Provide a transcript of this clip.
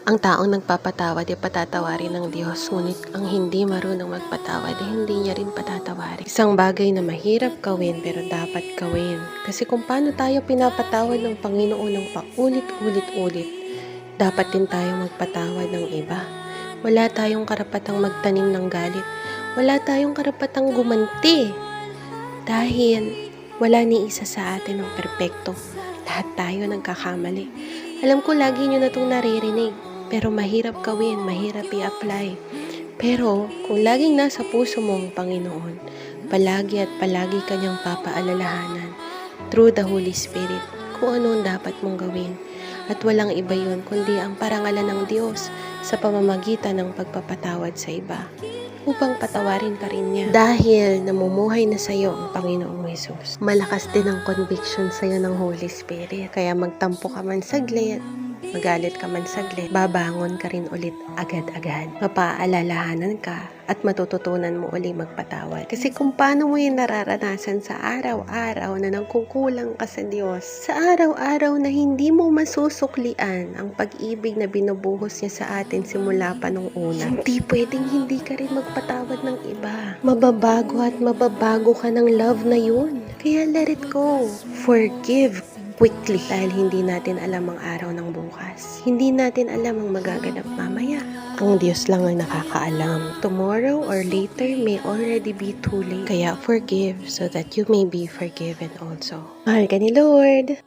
Ang taong nagpapatawad ay patatawarin ng Diyos, ngunit ang hindi marunong magpatawad ay hindi niya rin patatawarin. Isang bagay na mahirap gawin pero dapat gawin. Kasi kung paano tayo pinapatawad ng Panginoon ng paulit-ulit-ulit, dapat din tayo magpatawad ng iba. Wala tayong karapatang magtanim ng galit. Wala tayong karapatang gumanti. Dahil wala ni isa sa atin ang perpekto. Lahat tayo nagkakamali. Alam ko lagi nyo na itong naririnig. Pero mahirap gawin, mahirap i-apply. Pero kung laging nasa puso mo ang Panginoon, palagi at palagi kanyang papaalalahanan through the Holy Spirit kung ano ang dapat mong gawin. At walang iba yun kundi ang parangalan ng Diyos sa pamamagitan ng pagpapatawad sa iba upang patawarin ka rin niya. Dahil namumuhay na sa iyo ang Panginoong Hesus. Malakas din ang conviction sa iyo ng Holy Spirit. Kaya magtampo ka man saglit, magalit ka man saglit, babangon ka rin ulit agad-agad. Mapaalalahanan ka at matututunan mo ulit magpatawad. Kasi kung paano mo yung nararanasan sa araw-araw na nagkukulang ka sa Diyos, sa araw-araw na hindi mo masusuklian ang pag-ibig na binubuhos niya sa atin simula pa nung una, hindi pwedeng hindi ka rin magpatawad ng iba. Mababago at mababago ka ng love na yun. Kaya let it go. Forgive quickly dahil hindi natin alam ang araw ng bukas. Hindi natin alam ang magaganap mamaya. Ang Diyos lang ang nakakaalam. Tomorrow or later may already be too late. Kaya forgive so that you may be forgiven also. Mahal ka ni Lord.